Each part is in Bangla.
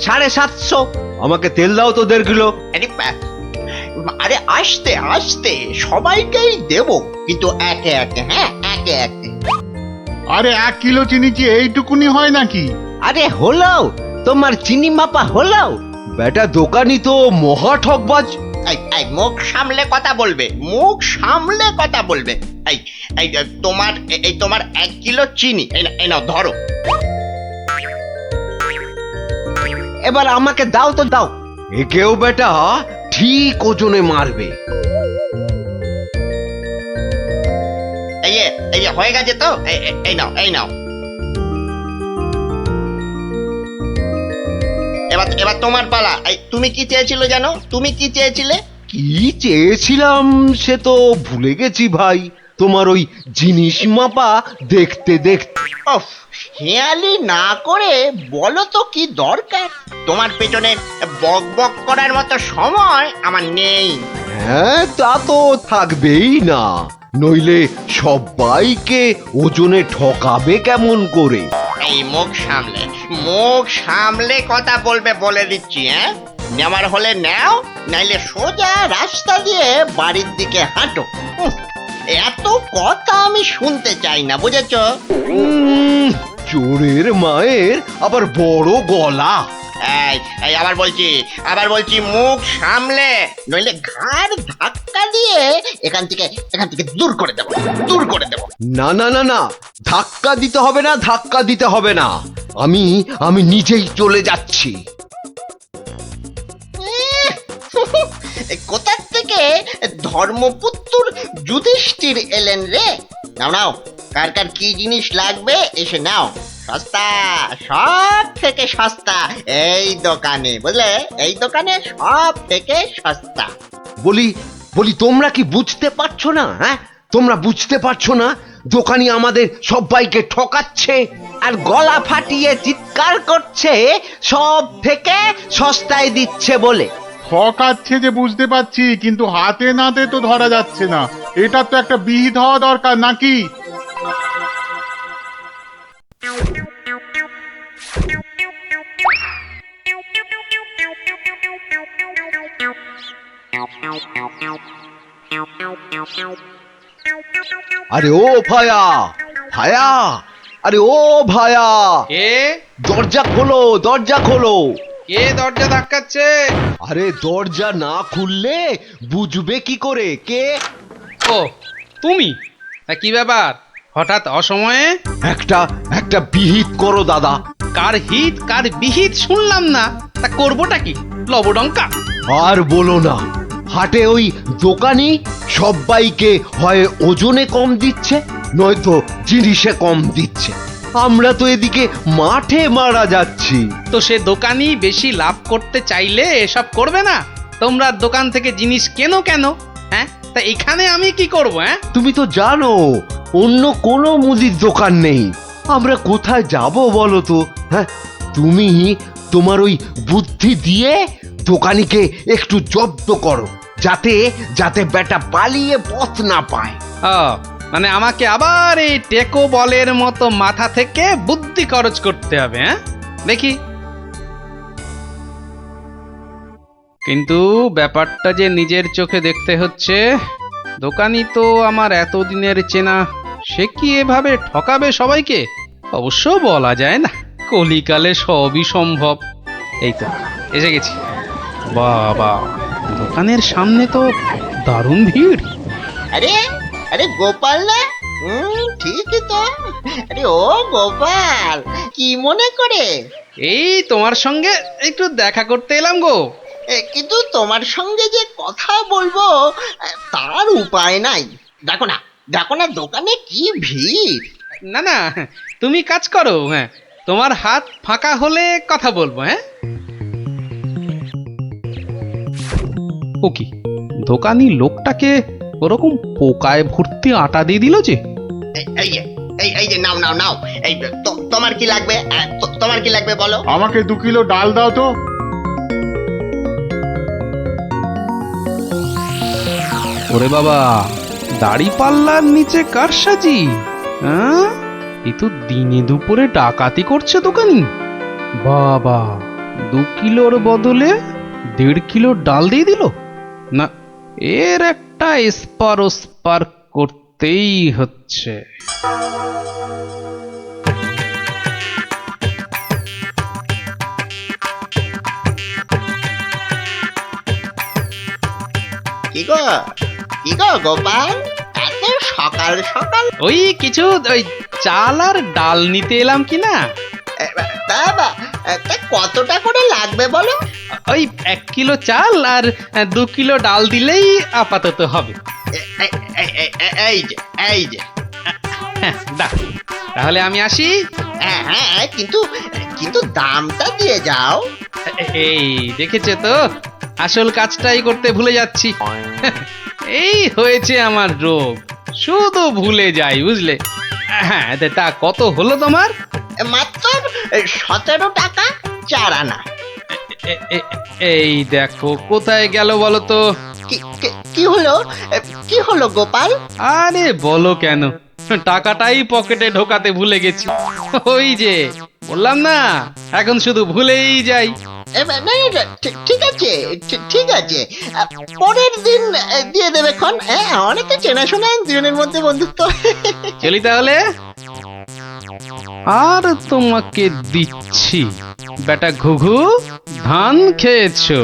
750। আমাকে তেল দাও তো 1.5 কিলো। আরে আস্তে আস্তে সবাইকেই দেবো, কিন্তু একে একে, হ্যাঁ একে একে। আরে 1 কিলো চিনি কি এইটুকুনি হয় নাকি? আরে হলো, তোমার চিনি মাপা হলো। বেটা দোকানি তো মহা ঠকবাজ। এই মুখ সামলে কথা বলবে, মুখ সামলে কথা বলবে। এই এই তোমার 1 কিলো চিনি, এই নাও ধরো। এবার আমাকে দাও তো দাও। একেও বেটা ঠিক ওজনে মারবে। এই হয়ে গেছে তো, এই নাও এই নাও। এবার তোমার পালা। তুমি কি চেয়েছিলে জানো? তুমি কি চেয়েছিলে? কি চেয়েছিলাম সে তো ভুলে গেছি ভাই। তোমার ওই জিনিস মাপা দেখতে দেখতে। ওফ, হেয়ালি না করে বলো তো কি দরকার? তোমার পেছনে বক বক করার মতো সময় আমার নেই। হ্যাঁ, তা তো থাকবেই না, নইলে সবাইকে ওজনে ঠকাবে কেমন করে? এই মুখ সামলে কথা বলবে বলে দিচ্ছি। হ্যাঁ, নেওয়ার হলে নাও, নাইলে সোজা রাস্তা দিয়ে বাড়ির দিকে হাঁটো। এত কথা আমি শুনতে চাই না, বুঝেছো? চোরের মায়ের আবার বড় গলা। এই আবার বলছি মুখ সামলে, নইলে ঘাড় ধাক্কা দিয়ে এখান থেকে দূর করে দেবো। না না না না, ধাক্কা দিতে হবে না, ধাক্কা দিতে হবে না। আমি নিজেই চলে যাচ্ছি। কোথার থেকে ধর্মপুত্র যুধিষ্ঠির এলেন রে? নাও কার কার কি জিনিস লাগবে এসে নাও। সস্তা, সব থেকে সস্তা এই দোকানে, বুঝলে? এই দোকানে সব থেকে সস্তা। বলি তোমরা কি বুঝতে পারছো না? হ্যাঁ, তোমরা বুঝতে পারছো না দোকানি আমাদের সবাইকে ঠকাচ্ছে আর গলা ফাটিয়ে চিৎকার করছে সব থেকে সস্তায় দিচ্ছে বলে। ঠকাচ্ছে যে বুঝতে পারছি, কিন্তু হাতে নাতে তো ধরা যাচ্ছে না। এটা তো একটা বিহিত হওয়া দরকার নাকি? আরে ও ভায়া, আরে ও ভায়া, কে দরজা খোলো, দরজা খোলো। কে দরজা ধাক্কাচ্ছে? আরে দরজা না খুললে বুঝবে কি করে কে? ও তুমি? তা কি ব্যাপার হঠাৎ অসময়ে? একটা বিহিত করো দাদা। কার হিত কার বিহিত শুনলাম না, তা করবোটা কি? লবডঙ্কা? আর বলো না, হাটে ওই দোকানি সবাইকে হয় ওজনে কম দিচ্ছে, নয়তো জিনিসে কম দিচ্ছে। আমরা তো এদিকে মাঠে মারা যাচ্ছি। তো সে দোকানি বেশি লাভ করতে চাইলে এসব করবে না? তোমরা দোকান থেকে জিনিস কেন? হ্যাঁ, তা এখানে আমি কি করব? হ্যাঁ, তুমি তো জানো অন্য কোনো মুদির দোকান নেই। আমরা কোথায় যাব বলো তো? হ্যাঁ, তুমি তোমার ওই বুদ্ধি দিয়ে দোকানিকে একটু জব্দ করো, যাতে বেটা পালিয়ে পথ না পায়। ও মানে আমাকে আবার এই টেকো বলের মতো মাথা থেকে বুদ্ধি খরচ করতে হবে? হ্যাঁ, দেখি। কিন্তু ব্যাপারটা যে নিজের চোখে দেখতে হচ্ছে। দোকানি তো আমার এতদিনের চেনা, সে কি এভাবে ঠকাবে সবাইকে? অবশ্য বলা যায় না, কলিকালে সবই সম্ভব। এই তো এসে গেছি। বাবা, দোকানের সামনে তো দারুণ ভিড়। আরে গোপাল না? ঠিকই তো। আরে ও গোপাল, কি মনে করে? এই তোমার সঙ্গে একটু দেখা করতে এলাম গো। কিন্তু তোমার সঙ্গে যে কথা বলবো তার উপায় নাই। দেখো না দোকানে কি ভিড়। না তুমি কাজ করো। হ্যাঁ, তোমার হাত ফাঁকা হলে কথা বলবো। হ্যাঁ, ও কি দোকানি লোকটাকে ওরকম পোকায় ভর্তি আটা দিয়ে দিল যে? এই যে নাও। এই তোমার কি লাগবে? তোমার কি লাগবে বলো? আমাকে 2 কিলো ডাল দাও তো। ওরে বাবা, দাড়ি পাল্লার নিচে কারসাজি। হ্যাঁ, এ তো দিনে দুপুরে ডাকাতি করছে দোকানি। বাবা, 2 কিলোর বদলে 1.5 কিলো ডাল দিয়ে দিল। না, এর একটা এসপার ওসপার করতেই হচ্ছে। কি গো কি গো গোপাল, এত সকাল সকাল? ওই কিছু ওই চাল আর ডাল নিতে এলাম কি না। তা কতটা করে লাগবে বলো? ওই 1 কিলো চাল আর 2 কিলো ডাল দিলেই আপাতত হবে। এই যে এই যে। হ্যাঁ, দাও। তাহলে আমি আসি। হ্যাঁ হ্যাঁ, কিন্তু কিন্তু দামটা দিয়ে যাও। এই দেখেছে তো, আসল কাজটাই করতে ভুলে যাচ্ছি। এই হয়েছে আমার রোগ, শুধু ভুলে যাই, বুঝলে। হ্যাঁ, তা কত হলো তোমার? মাত্র 17 টাকা 4 আনা। এই দেখো, কোথায় গেল বলো তো? কি হলো কি হলো গোপাল? আরে বলো কেন, টাকাটাই পকেটে ঢোকাতে ভুলে গেছি। ওই যে বললাম না, এখন শুধু ভুলেই যাই। ঠিক আছে ঠিক আছে, পরের দিন দিয়ে দেবে খন। অনেক তো চেনাশোনা দুজনের মধ্যে বন্ধুত্ব। চলি তাহলে। আর তোমাকে দিচ্ছি, বেটা ঘুঘু, ধান খেয়েছো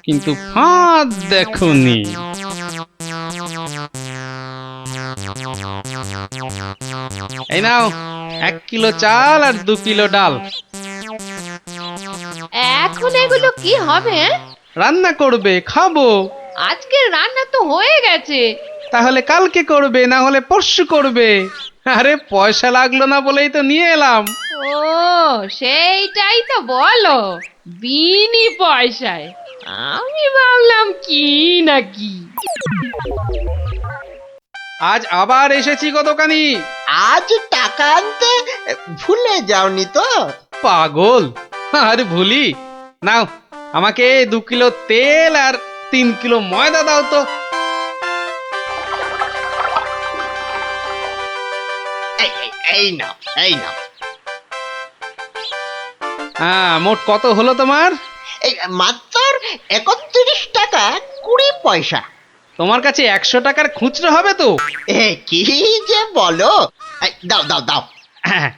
কিন্তু ফাঁদ দেখোনি। এই নাও 1 কিলো চাল আর 2 কিলো ডাল। এখন এগুলো কি হবে? রান্না করবে, খাবো। আজকের রান্না তো হয়ে গেছে। তাহলে কালকে করবে, না হলে পরশু করবে। আরে পয়সা লাগলো না বলেই তো নিয়ে এলাম। ও, সেইটাই তো বলো, বিনি পয়সায়। আমি ভাবলাম কি না কি। আজ আবার এসেছি গো দোকানি। আজ টাকা আনতে ভুলে যাওনি তো? পাগল, আরে ভুলি। নাও, আমাকে 2 কিলো তেল আর 3 কিলো ময়দা দাও তো। এই নাও এই নাও। হ্যাঁ, মোট কত হলো তোমার? এই মাত্র 31 টাকা 20 পয়সা। তোমার কাছে 100 টাকার খুচরো হবে তো? কি যে বলো! দাও দাও দাও। হ্যাঁ,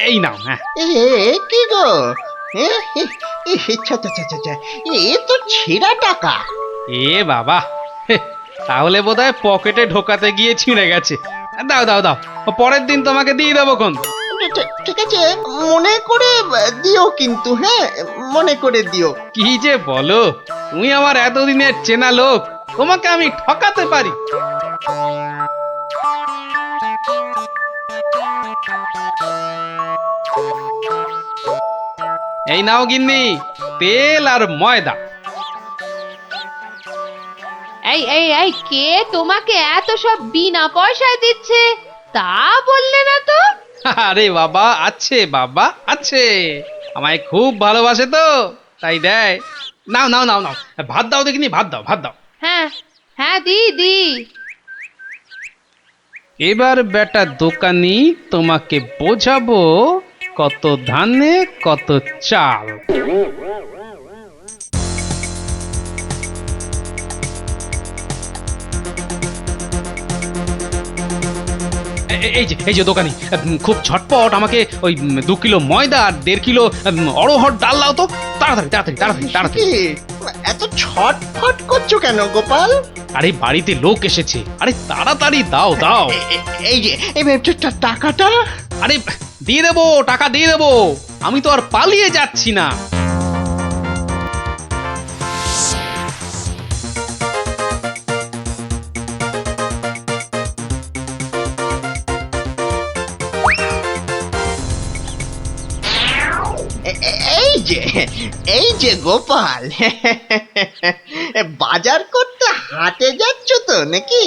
এই নাও। হ্যাঁ, কি গো, এ তো ছেঁড়া টাকা। এ বাবা, তাহলে বোধহয় পকেটে ঢোকাতে গিয়ে ছিঁড়ে গেছে। দাও দাও দাও, পরের দিন তোমাকে দিয়ে দেবো খন। ঠিক আছে, মনে করে দিও কিন্তু। হ্যাঁ, মনে করে দিও। কি যে বলো, তুমি আমার এতদিনের চেনা লোক, তোমাকে আমি ঠকাতে পারি? এই নাও গিন্নি, তেল আর ময়দা। এই এই এই, কে তোমাকে এত সব বিনা পয়সায় দিচ্ছে তা বললে না তো? আরে বাবা, আছে বাবা আছে, আমায় খুব ভালোবাসে তো, তাই দেয়। নাও নাও নাও নাও, ভাত দাও দেখিনি, ভাত দাও ভাত দাও। হ্যাঁ হ্যাঁ, দি। এবার বেটা দোকানি, তোমাকে বোঝাবো কত ধানে কত চাল। এই যে দোকানি, খুব ঝটপট আমাকে ওই 2 কিলো ময়দা আর 1.5 কিলো অড়হর ডাল দাও তো, তাড়াতাড়ি তাড়াতাড়ি তাড়াতাড়ি তাড়াতাড়ি। কি, এত ছটফট করছো কেন গোপাল? আরে বাড়িতে লোক এসেছে, আরে তাড়াতাড়ি দাও দাও। এই যে এই টাকাটা। আরে দিয়ে দেবো, টাকা দিয়ে দেবো, আমি তো আর পালিয়ে যাচ্ছি না। এই যে গোপাল, বাজার করতে হাটে যাচ্ছ তো নাকি?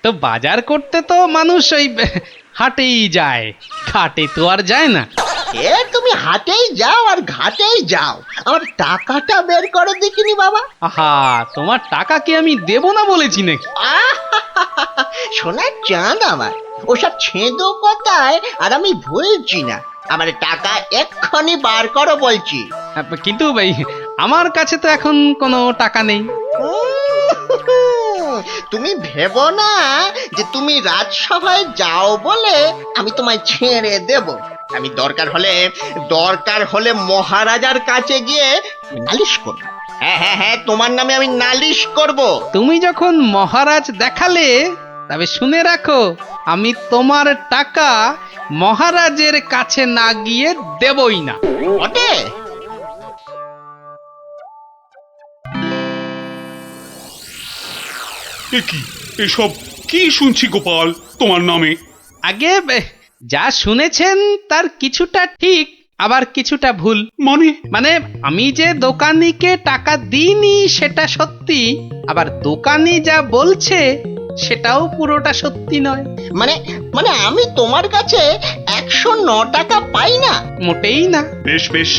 তো বাজার করতে তো মানুষ ওই হাটেই যায়, ঘাটে তো আর যায় না। তুমি হাটেই যাও আর ঘাটেই যাও, আমার টাকাটা বের করে দেখিনি বাবা। আহা, তোমার টাকা কি আমি দেব না বলেছি নাকি? সোনার চাঁদ আমার, ওসব ছেঁদো কথায় আর আমি ভুলছি না। আমার টাকা এক্ষুনি বার করো বলছি। কিন্তু ভাই আমার কাছে তো এখন কোনো টাকা নেই। তুমি ভেবো না যে তুমি রাজসভায় যাও বলে আমি তোমায় ছেড়ে দেব। আমি দরকার হলে মহারাজার কাছে গিয়ে নালিশ করব। হ্যাঁ হ্যাঁ হ্যাঁ, তোমার নামে আমি নালিশ করব। তুমি যখন মহারাজ দেখালে, তবে শুনে রাখো, আমি তোমার টাকা মহারাজের কাছে না গিয়ে দেবই না। বটে? এ কি এসব কি শুনছি গোপাল তোমার নামে? আগে যা শুনেছেন তার কিছুটা ঠিক, আবার কিছুটা ভুল। মানে আমি যে দোকানিকে টাকা দিইনি সেটা সত্যি, আবার দোকানি যা বলছে সেটাও পুরোটা সত্যি নয়। মানে আমি তোমার কাছে 109 টাকা পাই না? মোটেই না। বেশ বেশ,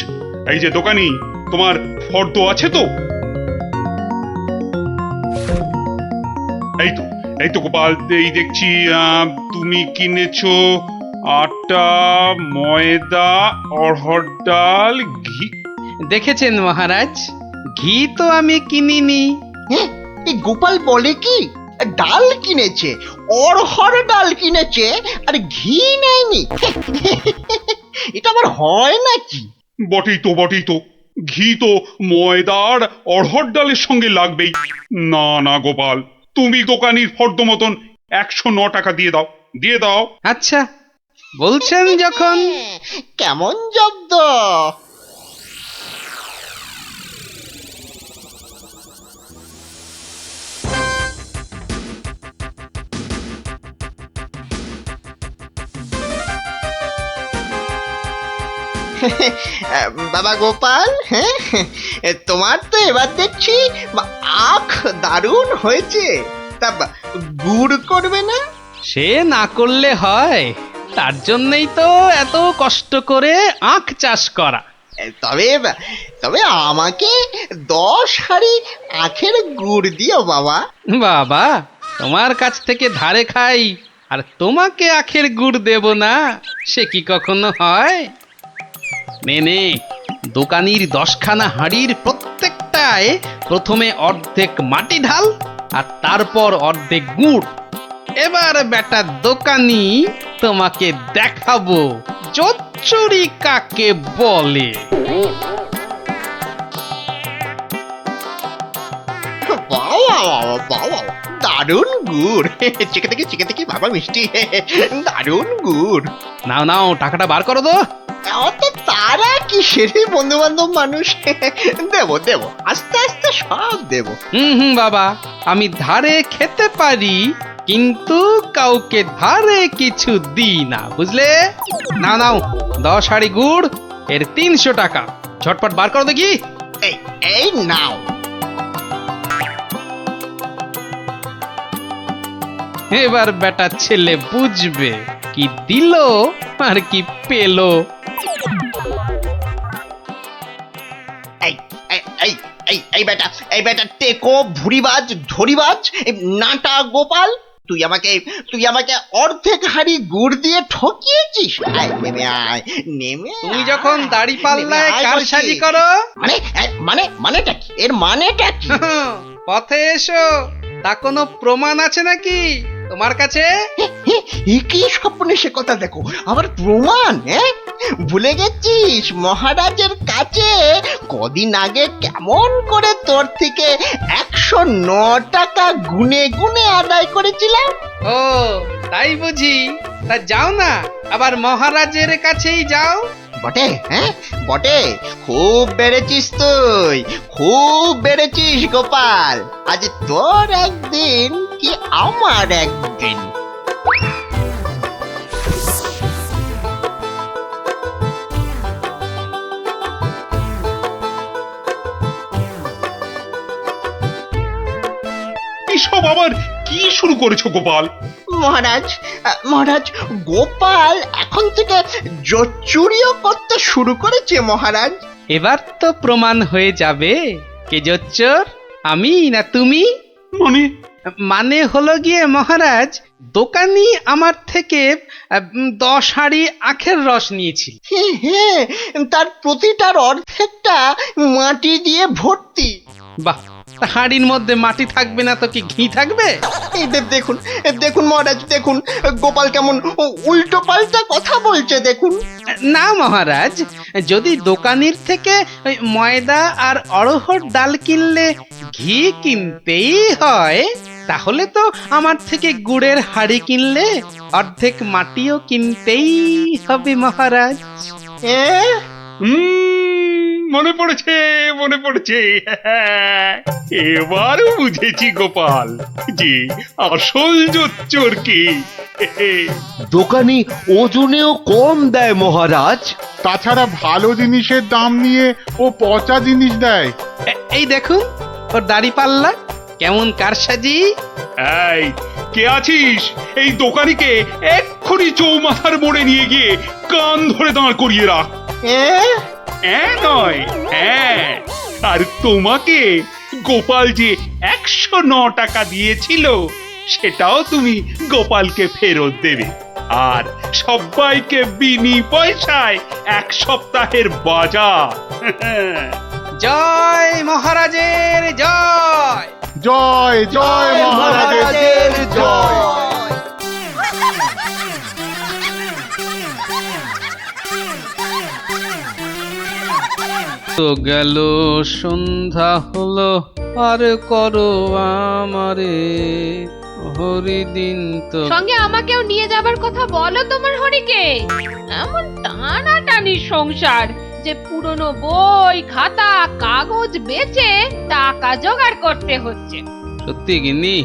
এই যে দোকানি, তোমার ফর্দ আছে তো? এই তো গোপাল, এই দেখছি তুমি কিনেছো আটা, ময়দা, অড়হর ডাল, ঘি। দেখেছেন মহারাজ, ঘি তো আমি কিনিনি। হ্যাঁ, এই গোপাল বলে কি ডাল কিনেছে, অড়হর ডাল কিনেছে, আর ঘি নেয়নি? এটা আবার হয় নাকি? বটেই তো, ঘি তো ময়দার অড়হর ডালের সঙ্গে লাগবেই। না না গোপাল, তুমি দোকানির ফর্দ মতন 109 টাকা দিয়ে দাও। আচ্ছা, বলছেন যখন। কেমন জব্দ? বাবা গোপাল, হ্যাঁ, তোমার তো এবার দেখছি আখ দারুণ হয়েছে। তা গুড় করবে না? সে না করলে হয়, তার জন্যই তো এত কষ্ট করে আখ চাষ করা। তবে আমাকে 10 হাঁড়ি আখের গুড় দিও বাবা। বাবা, তোমার কাছ থেকে ধারে খাই আর তোমাকে আখের গুড় দেব না, সে কি কখনো হয়? নে, দোকানির 10খানা হাঁড়ির প্রত্যেকটায় প্রথমে অর্ধেক মাটি ঢাল আর তারপর অর্ধেক গুড়। এবার বেটা দোকানি, তোমাকে দেখাবো জোচ্চুরি কাকে বলে। বাবা, দারুণ গুড়। চেকে থেকে বাবা মিষ্টি, দারুণ গুড়। নাও টাকাটা বার করো তো। অত তারা কি সেরে, বন্ধু বান্ধব মানুষ। দেব আস্তে আস্তে সব দেব। বাবা, আমি ধারে খেতে পারি, কিন্তু কাউকে ধারে কিছু দিই না, বুঝলে? নাও 10 হাঁড়ি গুড়, এর 300 টাকা। ঝটপট বার করো দেখি। এই নাও। এবার বেটা ছেলে বুঝবে কি দিল আর কি পেলো। এই বেটা টেকো, ভুরিবাজ, ধরিবাজ, নাটা গোপাল, তুই আমাকে অর্ধেক হাঁড়ি গুড় দিয়ে ঠকিয়েছিস। নেমে তুমি যখন দাড়ি পাল্লায় কারসাজি করো, মানেটা কি? এর মানেটা কি? পথে এসো, তা কোনো প্রমাণ আছে নাকি তোমার কাছে? কি স্বপ্নে সে কথা দেখো, আবার প্রমাণ? ভুলে গেছিস মহারাজের কাছে কদিন আগে কেমন করে তোর থেকে 109 টাকা গুনে গুনে আদায় করেছিলাম? ও তাই বুঝি? তা যাও না, আবার মহারাজের কাছেই যাও। বটে, খুব বেড়েছিস তুই, খুব বেড়েছিস গোপাল। আজ তোর একদিন কি আমার একদিন। এসব আবার কি শুরু করেছো গোপাল? মহারাজ, গোপাল এখন থেকে জোচ্চুরিও করতে শুরু করেছে মহারাজ। এবার তো প্রমাণ হয়ে যাবে কে জোচ্চোর, আমি না তুমি। মানে হলো গিয়ে মহারাজ, দোকানি আমার থেকে 10 হাঁড়ি আখের রস নিয়েছিল। হ্যাঁ, তার প্রতিটার অর্ধেকটা মাটি দিয়ে ভর্তি। বাহ, তা হাঁড়ির মধ্যে মাটি থাকবে না তো কি ঘি থাকবে? এই দেখুন, দেখুন মহারাজ, দেখুন গোপাল কেমন উল্টো পাল্টা কথা বলছে দেখুন। না মহারাজ, যদি দোকানির থেকে ওই ময়দা আর অড়হর ডাল কিনলে ঘি কিনতেই হয়, তাহলে তো আমার থেকে গুড়ের হাঁড়ি কিনলে অর্ধেক মাটিও কিনতেই হবে মহারাজ। হ্যাঁ, মনে পড়েছে, মনে পড়েছে। এবার বুঝেছি গোপাল যে আসল জোচ্চোর কি। দোকানি ওজনেও কম দেয় মহারাজ। তাছাড়া ভালো জিনিসের দাম নিয়ে ও পচা জিনিস দেয়। এই দেখুন ওর দাড়ি পাল্লা কেমন কারসাজি। এই কে আছিস? এই দোকানিকে এক্ষুনি চৌমাথার মোড়ে নিয়ে গিয়ে কান ধরে দাঁড় করিয়ে রাখ। হ্যাঁ, নয়, হ্যাঁ। আর তোমাকে গোপাল যে 109 টাকা দিয়েছিল সেটাও তুমি গোপালকে ফেরত দেবে। আর সবাইকে বিনি পয়সায় 1 সপ্তাহের বাজার। জয় মহারাজের জয়। জয় জয় মহারাজের জয়। তো গেল সন্ধ্যা হলো, আর করো আমারে হরিদিন তো। সঙ্গে আমাকেও নিয়ে যাবার কথা বলো তোমার হরিকে। এমন টানাটানির সংসার যে পুরনো বই খাতা কাগজ বেচে টাকা জোগাড় করতে হচ্ছে। সত্যি গিন্নি,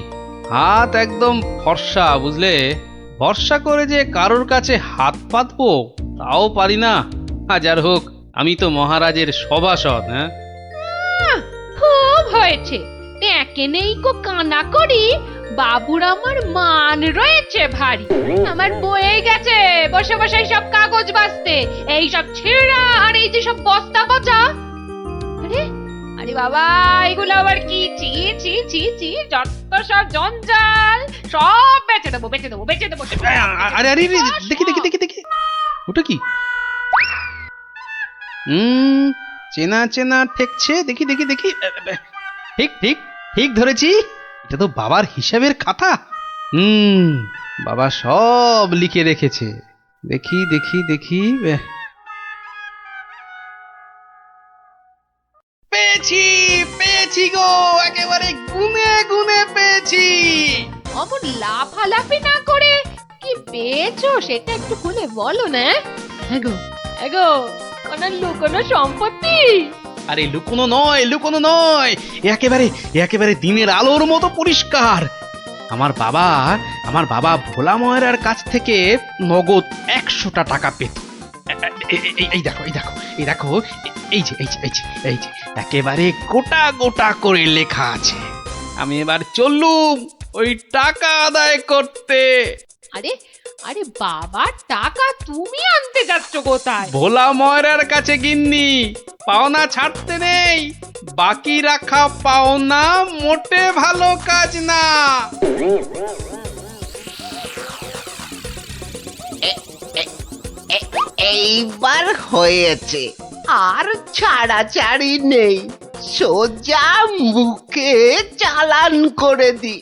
হাত একদম ফর্সা, বুঝলে? ভরসা করে যে কারোর কাছে হাত পাতবো তাও পারি না। হাজার হোক আমি তো মহারাজের সভাসদ। হ্যাঁ, খুব হয়েছে। একে নেই কো কানা করি, বাবুর আমার মান রয়েছে ভারী। আমার বয়ে গেছে বসে বসে সব কাগজ বাঁচতে, এই সব ছেঁড়া আর এই যে সব বস্তা পচা। আরে আরে বাবা, এগুলো আবার কি? চি চি চি চি, যত সব জঞ্জাল, সব বেচে দেবো বেচে দেবো বেচে দেবো। আরে আরে দেখি দেখি দেখি দেখি, ওটা কি? চেনা চেনা ঠেকছে, দেখি দেখি দেখি। ঠিক ঠিক ঠিক ধরেছি, এটা তো বাবার হিসাবের খাতা। বাবা সব লিখে রেখেছে। দেখি দেখি দেখি, পেয়েছি পেয়েছি গো, একেবারে গুনে গুনে পেয়েছি। অমন লাফালাফি না করে কি পেয়েছো সেটা একটু খুলে বলো না। এগো এগো, কোন লুকোনো সম্পত্তি? আরে লুকোনো নয়, লুকোনো নয়, একেবারে একেবারে দিনের আলোর মতো পরিষ্কার। আমার বাবা ভোলা ময়রার কাছ থেকে নগদ 100টা টাকা পেত। এই দেখো এই দেখো এই দেখো, এই যে এই যে এই যে এই যে একেবারে গোটা গোটা করে লেখা আছে। আমি এবার চললুম ওই টাকা আদায় করতে। আরে আরে বাবার টাকা তুমি আনতে যাচ্ছ কোথায়? ভোলা ময়রার কাছে গিন্নি। পাওনা ছাড়তে নেই, বাকি রাখা পাওনা মোটে ভালো কাজ না। এইবার হয়েছে, আর ছাড়াছাড়ি নেই, সোজা মুখে চালান করে দি।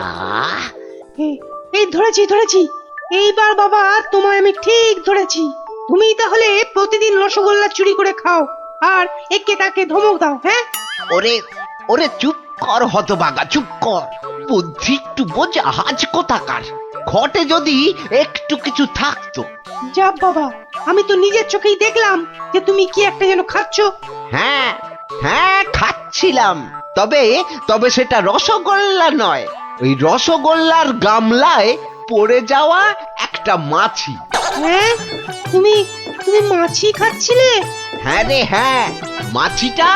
আহ, এই ধরেছি ধরেছি, এইবার বাবা তোমায় আমি ঠিক ধরেছি। তুমি তাহলে প্রতিদিন রসগোল্লা চুরি করে খাও আর একে তাকে ধমক দাও। হ্যাঁ, ওরে ওরে চুপ কর হতভাগা, চুপ কর। বুদ্ধি একটু বোঝা, আজ কোথাকার। ঘটে যদি একটু কিছু থাকতো। যা বাবা, আমি তো নিজের চোখেই দেখলাম যে তুমি কি একটা যেন খাচ্ছ। হ্যাঁ হ্যাঁ, খাচ্ছিলাম। তবে তবে সেটা রসগোল্লা নয়, ওই রসগোল্লার গামলায় পড়ে যাওয়া একটা মাছি। হ্যাঁ, তুমি তুমি মাছি খাচ্ছিলে? হ্যাঁ রে হ্যাঁ, মাছিটা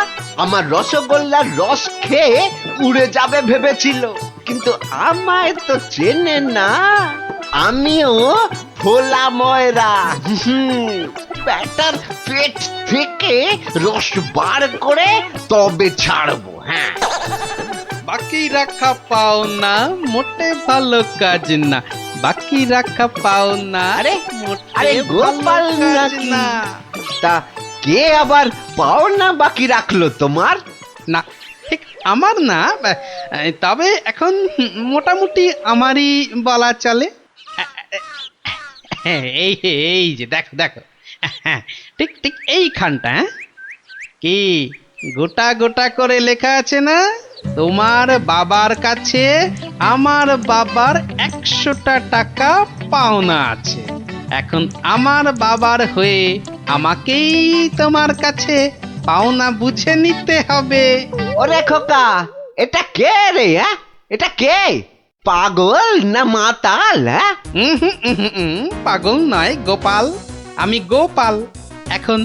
আমার রসগোল্লার রস খেয়ে উড়ে যাবে ভেবেছিল, কিন্তু আমায় তো চেনে না। আমিও ভোলা ময়রা। ব্যাটার পেট থেকে রস বার করে তবে ছাড়বো। হ্যাঁ বাকি রাখা পাও না মোটে ভালো কাজ না, বাকি রাখা পাও না আরে, মোটে আরে গোপাল ভালো কাজ নাকি? না। তা কে আবার পাওনা বাকি রাখলো তোমার? না ঠিক আমার না, তবে এখন মোটামুটি আমারই বলা চলে। এই এই যে দেখো দেখো, ঠিক ঠিক এইখানটা, কি গোটা গোটা করে লেখা আছে না, তোমার বাবার কাছে আমার বাবার 100টা টাকা পাওনা আছে। এখন আমার বাবার হয়ে আমাকেই তোমার কাছে পাওনা বুঝে নিতে হবে। ওরে খোকা, এটা কে রে? হ্যাঁ, এটা কে? পাগল না মাতাল? হ্যাঁ, পাগল নয় গোপাল, আমি গোপাল। এখন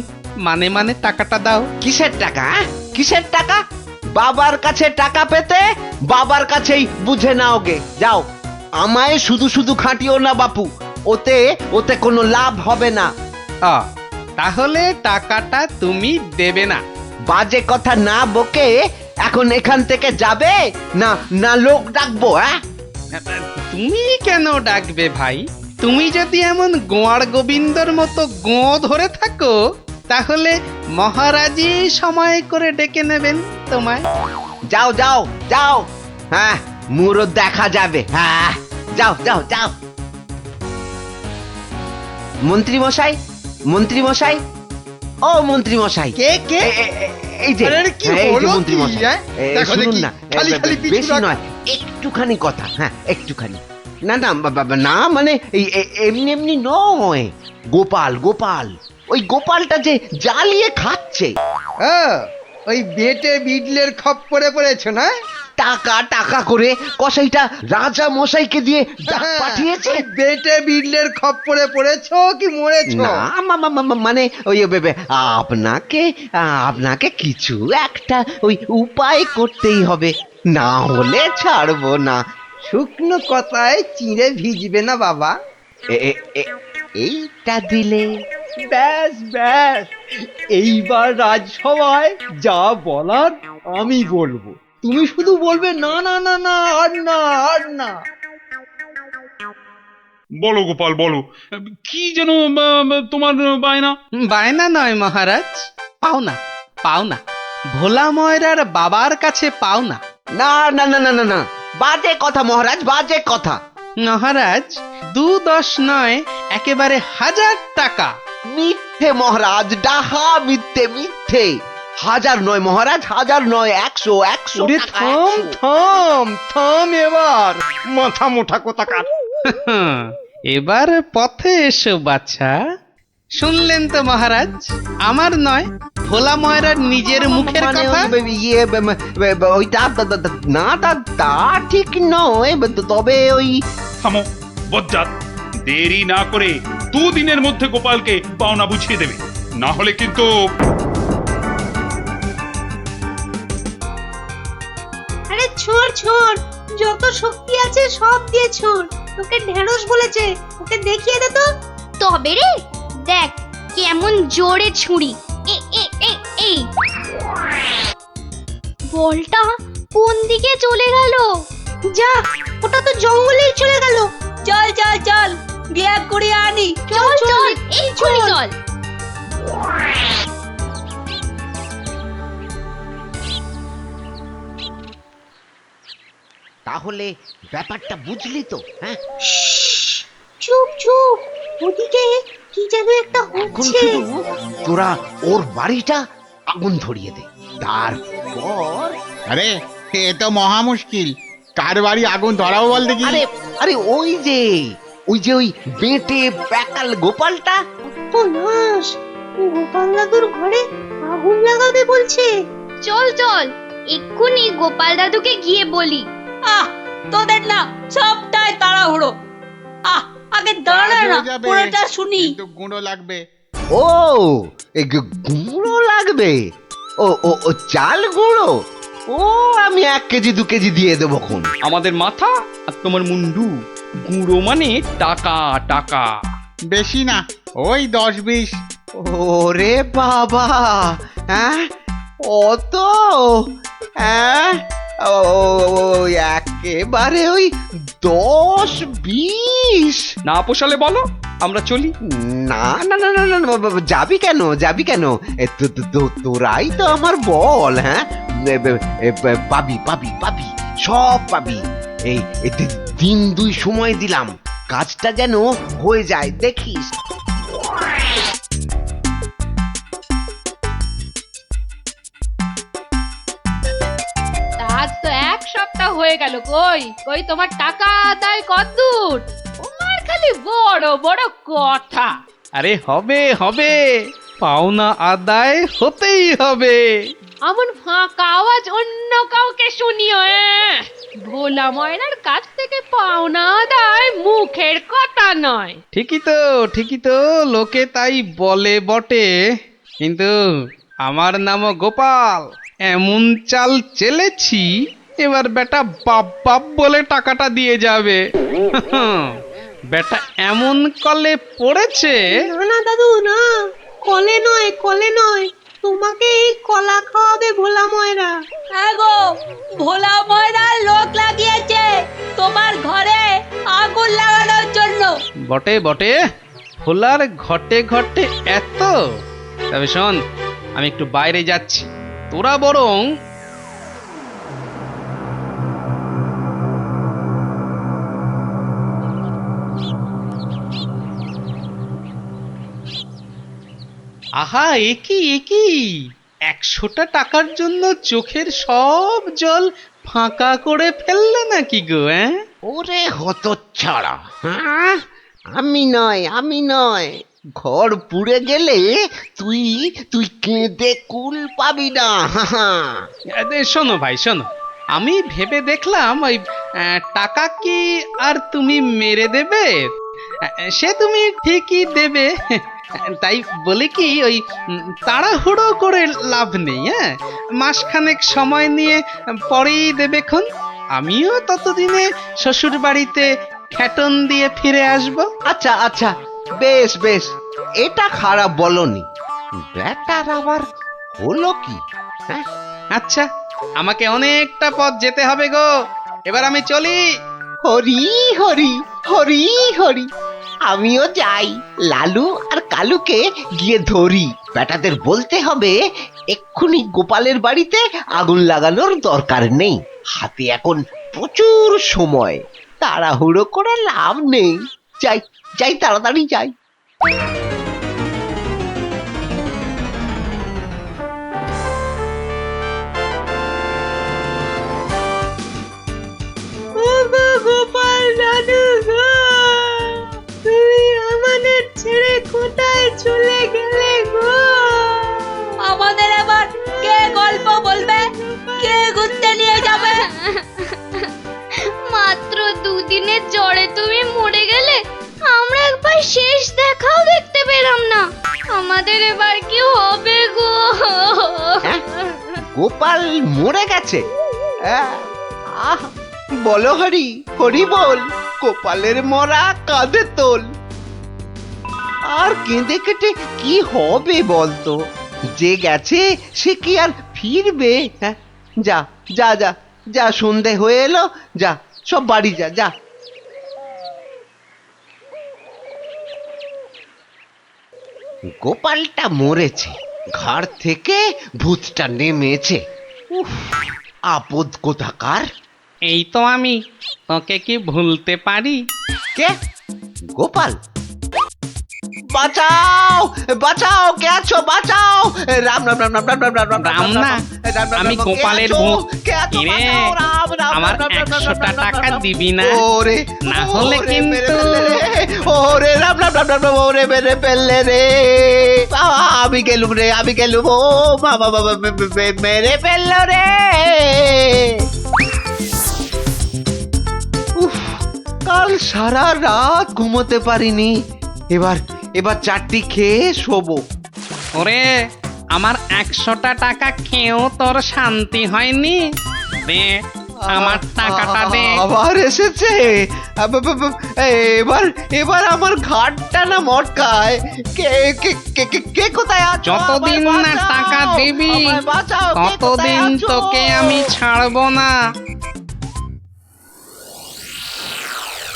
মানে মানে টাকাটা দাও। কিসের টাকা? হ্যাঁ? কিসের টাকা? বাবার কাছে টাকা পেতে বাবার কাছেই বুঝে নাও গে, যাও। আমায় শুধু শুধু খাটিও না বাপু, ওতে ওতে কোনো লাভ হবে না। আ, তাহলে টাকাটা তুমি দেবে না? বাজে কথা না বকে এখন এখান থেকে যাবে না, না লোক ডাকবো? হ্যাঁ, তুমি কেন ডাকবে ভাই? তুমি যদি এমন গোয়ার গোবিন্দর মতো গো ধরে থাকো, তাহলে মহারাজই সময় করে ডেকে নেবেন তোমায়। যাও যাও যাও, হ্যাঁ মুরো দেখা যাবে। হ্যাঁ, যাও যাও যাও। মন্ত্রী মশাই, মন্ত্রী মশাই, ও মন্ত্রী মশাই, কে কে? এই যে, আরে কি এই যে হলো মন্ত্রী কি, মশাই, হ্যাঁ? দেখো শুনুন দেখি, না, খালি খালি পিছু বেশি রাখ। নয়, একটুখানি কথা। হ্যাঁ, একটুখানি। না না না, মানে এমনি এমনি নয়। গোপাল গোপাল, ওই গোপালটা যে জ্বালিয়ে খাচ্ছে। ওই বেটে বিডলের খপ্পরে পড়েছ না? টাকা টাকা করে কসাইটা রাজা মশাইকে দিয়ে ডাক পাঠিয়েছে। ওই বেটে বিডলের খপ্পরে পড়েছ কি মরেছ? না মানে ওই আপনাকে আপনাকে কিছু একটা ওই উপায় করতেই হবে, না হলে ছাড়বো না। শুকনো কথায় চিঁড়ে ভিজবে না বাবা। এইটা দিলে ব্যাস ব্যাস, এইবার রাজসভায় যা বলার আমি বলবো, তুমি শুধু বলবে না না না না, আর না আর না। বলো গোপাল বলো, কি যেন তোমার বায়না? বায়না নয় মহারাজ, পাওনা পাওনা, ভোলা ময়রার বাবার কাছে পাওনা। না না না না না না, বাজে কথা মহারাজ, বাজে কথা। মহারাজ 2-10 নয়, একেবারে 1000 টাকা। মিথ্যে মহারাজ, ডাহা মিথ্যে মিথ্যে। 1000 নয় মহারাজ, 1000 নয়, 100 100 ওরে টাকা, থাম 100। থাম থাম, এবার মাথা মোটা কোথাকার। এবার পথে এসো বাছা। শুনলেন তো মহারাজ, আমার নয়, ভোলা ময়রার নিজের মুখের মানে কথা। ওইটা না, তা ঠিক নয়, তবে ওই থামো বজ্জাত, দেরি না করে 2 দিনের মধ্যে গোপালকে পাওনা বুঝিয়ে দেবে, না হলে কিন্তু। আরে ছোড় ছোড়, যত শক্তি আছে সব দিয়ে ছোড়। তোকে ঢেঁড়স বলেছে, ওকে দেখিয়ে দে তো। তবে রে দেখ কেমন জোরে ছুরি। এই বলটা কোন দিকে চলে গেল? যা, ওটা তো জঙ্গলেই চলে গেল। চল চল চল, গিয়ে করে আনি। চল চল এই ছুরি চল। তাহলে ব্যাপারটা বুঝলি তো? হ্যাঁ, চুপ চুপ, ওদিকে কি যেন একটা এখন হচ্ছে। শুধু তোরা ওর বাড়িটা আগুন ধরিয়ে দে, তারপর আরে এ তো মহা মুশকিল, কার বাড়ি আগুন ধরাবো বল দেখি। আরে আরে ওই যে ওই বেটে প্যাকাল গোপালটা। ও নাশ, গোপাল দাদুর ঘরে আগুন লাগাবে বলছে। চল চল এক্ষুনি গোপাল দাদুকে গিয়ে বলি। আহ, তোদের না সবটাই তাড়াহুড়ো। আগে দাঁড়া কাজ না, হয়ে যাবে, পুরোটা শুনি। কিন্তু গুঁড়ো লাগবে। ও গুঁড়ো লাগবে? ও ও ও চাল গুঁড়ো? ও আমি 1 কেজি 2 কেজি দিয়ে দেবো খন। আমাদের মাথা আর তোমার মুন্ডু, গুঁড়ো মানে টাকা টাকা। বেশি না, ওই 10-20। ওরে বাবা, হ্যাঁ অত হ্যাঁ, ওই একেবারে ওই 10-20। না পোষালে বলো, আমরা চলি। না না না না না না, যাবি কেন, যাবি কেন? তোরাই তো আমার বল। হ্যাঁ, পাবি পাবি পাবি, সব পাবি। এই 3-2 সময় দিলাম, কাজটা যেন হয়ে যায়, দেখিস। আজ তো 1 সপ্তাহ হয়ে গেল। কই কই তোমার টাকা আদায় কতদূর? তোমার খালি বড় বড় কথা। আরে হবে হবে, পাওনা আদায় হতেই হবে। এমন ফাঁকা আওয়াজ অন্য কাউকে শুনিও। ভোলা ময়নার কাছ থেকে পাওনা আদায় মুখের কথা নয়। ঠিকই তো, লোকে তাই বলে বটে, কিন্তু আমার নামও গোপাল। এমন চাল চেলেছি, এবার বেটা বাপ বাপ বলে টাকাটা দিয়ে যাবে। বেটা এমন কলে পড়েছে। না না দাদু, না, কলে নয়, কলে নয়, তোমাকে এই কলা খাওয়াবে ভোলা ময়রা। হ্যাঁ গো, ভোলা ময়রার লোক লাগিয়েছে তোমার ঘরে আগুন লাগানোর জন্য। বটে বটে, ভোলার ঘটে ঘটে এত। তবে শোন, আমি একটু বাইরে যাচ্ছি, তোরা বরং আহা, একি 100টা টাকার জন্য চোখের সব জল ফাঁকা করে ফেললে নাকি গো? ওরে হতচ্ছাড়া, হ্যাঁ, আমি নয়, ঘর পুড়ে গেলে তুই কেঁদে কুল পাবি না। শোনো ভাই, শোনো, আমি ভেবে দেখলাম ওই টাকা কি আর তুমি মেরে দেবে? সে তুমি ঠিকই দেবে, তাই বলে কি ওই তাড়াহুড়ো করে লাভ নেই। হ্যাঁ, মাসখানেক সময় নিয়ে পরেই দেবেক্ষণ। আমিও ততদিনে শ্বশুর বাড়িতে খ্যাটন দিয়ে ফিরে আসবো। আচ্ছা আচ্ছা, বেশ বেশ, এটা খারাপ বলনি। ব্যাটার আবার হলো কি? হ্যাঁ, আচ্ছা, আমাকে অনেকটা পথ যেতে হবে গো, এবার আমি চলি। হরি হরি হরি হরি, আমিও যাই, লালু আর কালুকে গিয়ে ধরি। বেটাদের বলতে হবে এক্ষুনি গোপালের বাড়িতে আগুন লাগানোর দরকার নেই, হাতে এখন প্রচুর সময়, তাড়াহুড়ো করে লাভ নেই। যাই যাই, তাড়াতাড়ি যাই। গোপাল দাদু গো, তুমি আমাদের ছেড়ে কোথায় চলে গেলে গো? আমাদের এবার কে গল্প বলবে, কে ঘুরতে নিয়ে যাবে? মাত্র 2 দিনের জ্বরে তুমি মরে গেলে, আমরা একবার শেষ দেখাও দেখতে পেলাম না। আমাদের এবার কি হবে গো? গোপাল মরে গেছে? আহ, বলো হরি হরি বল, গোপালের মরা কাঁধে তোল। আর কেঁদে কেটে কি হবে বলতো? যে গেছে সে কি আর ফিরবে? হ্যাঁ, যা যা যা যা, সন্ধে হয়ে এলো, যা সব বাড়ি যা যা। গোপালটা মরেছে, ঘাড় থেকে ভূতটা নেমেছে। উফ, আপদ কোথাকার। এই তো আমি, তোকে কি ভুলতে পারি? কে? গোপাল? বাঁচাও বাঁচাও, কে আছো? বাঁচাও! রাম রাম রাম রাম রাম রাম রাম রাম না, আমি গোপালের ভূত। কিরে, আমার 100টা টাকা দিবি না? ওরে, না হলে কিন্তু ওরে রাম রাম রাম রাম, ওরে মেরে ফেললে রে, আমি গেলুম রে, আমি গেলুম, ও বাবা বাবা, মেরে ফেললো রে। উফ, কাল সারা রাত ঘুমোতে পারিনি, এবার চারটি খেয়ে শোবো। ওরে, আমার 100টা টাকা খেয়েও তোর শান্তি হয়নি? দে, আমার টাকাটা দে। আবার এসেছে। এবার এবার আমার ঘাটটা না মটকায়। কে কে কে কে- কে কোথায় আছো? যতদিন আমায় না বাঁচাও, টাকা দিবি আমায় বাঁচাও, কে কোথায় ততদিন আছো? তোকে আমি ছাড়বো না।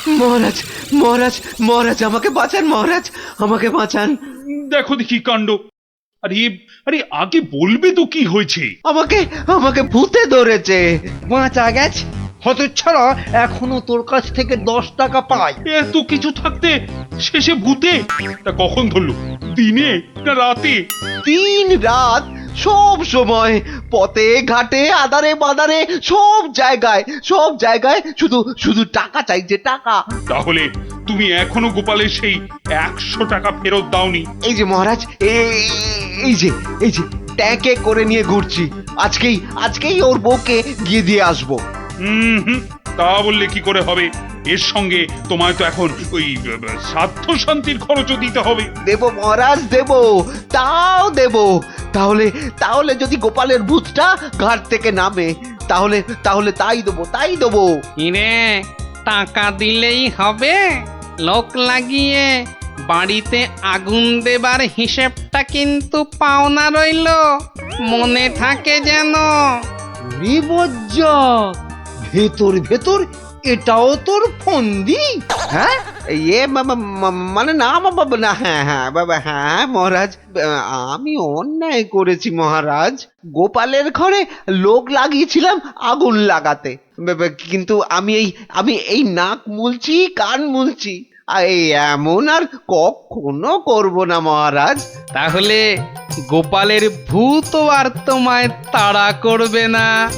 মহারাজ মহারাজ মহারাজ আমাকে বাঁচান, মহারাজ আমাকে বাঁচান। দেখো দেখি কাণ্ড। আরে আরে আগে বলবে তো কি হয়েছে? আমাকে আমাকে ভূতে ধরেছে। বাঁচা গেছে হতচ্ছাড়া, এখনো তোর কাছ থেকে 10 টাকা পাই। এত কিছু থাকতে শেষে ভূতে? তা কখন ধরলো? দিনে না রাতে? 3 রাত সব সময়, পথে ঘাটে আদারে বাদারে সব জায়গায় শুধু শুধু টাকা চাইছে, টাকা। তাহলে তুমি এখনো গোপালের সেই 100 টাকা ফেরত দাওনি? এই যে মহারাজ, এই যে ট্যাঁকে করে নিয়ে ঘুরছি। আজকেই ওর বউকে গিয়ে দিয়ে আসবো। হুম, তা বললে কি করে হবে? এর সঙ্গে তোমায় তো এখন ওই স্বার্থ শান্তির খরচও দিতে হবে। দেব মহারাজ, দেব, তাও দেব। তাহলে যদি গোপালের ভূতটা ঘাট থেকে নামে, তাহলে তাই দেবো। কিরে, টাকা দিলেই হবে? লোক লাগিয়ে বাড়িতে আগুন দেবার হিসেবটা কিন্তু পাওনা রইল, মনে থাকে যেন। বিপজ্জক, ভেতর এটাও তোর ফন্দি? হ্যাঁ মানে না বাবা, না, হ্যাঁ বাবা, হ্যাঁ মহারাজ, আমি অন্যায় করেছি মহারাজ। গোপালের ঘরে লোক লাগিয়েছিলাম আগুন লাগাতে, কিন্তু আমি এই নাক মুলছি, কান মুলছি, এই এমন আর কখনো করব না মহারাজ। তাহলে গোপালের ভূত আর তোমায় তাড়া করবে না।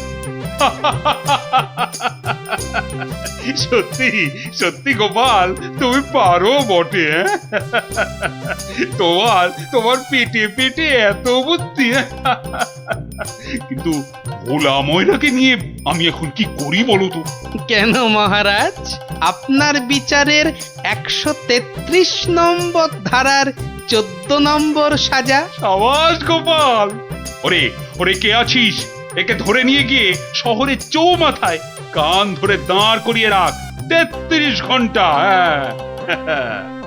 সত্যি সত্যি গোপাল, তুমি পারো বটে। তোমার পেটে এত বুদ্ধি। কিন্তু ভোলা ময়নাকে নিয়ে আমি এখন কি করি বলো তো? কেন মহারাজ, আপনার বিচারের 133 নম্বর ধারার 14 নম্বর সাজা। সাবাস গোপাল। ওরে কে আছিস? একে ধরে নিয়ে গিয়ে শহরের চৌমাথায় কান ধরে দাঁড় করিয়ে রাখ 33 ঘন্টা। হ্যাঁ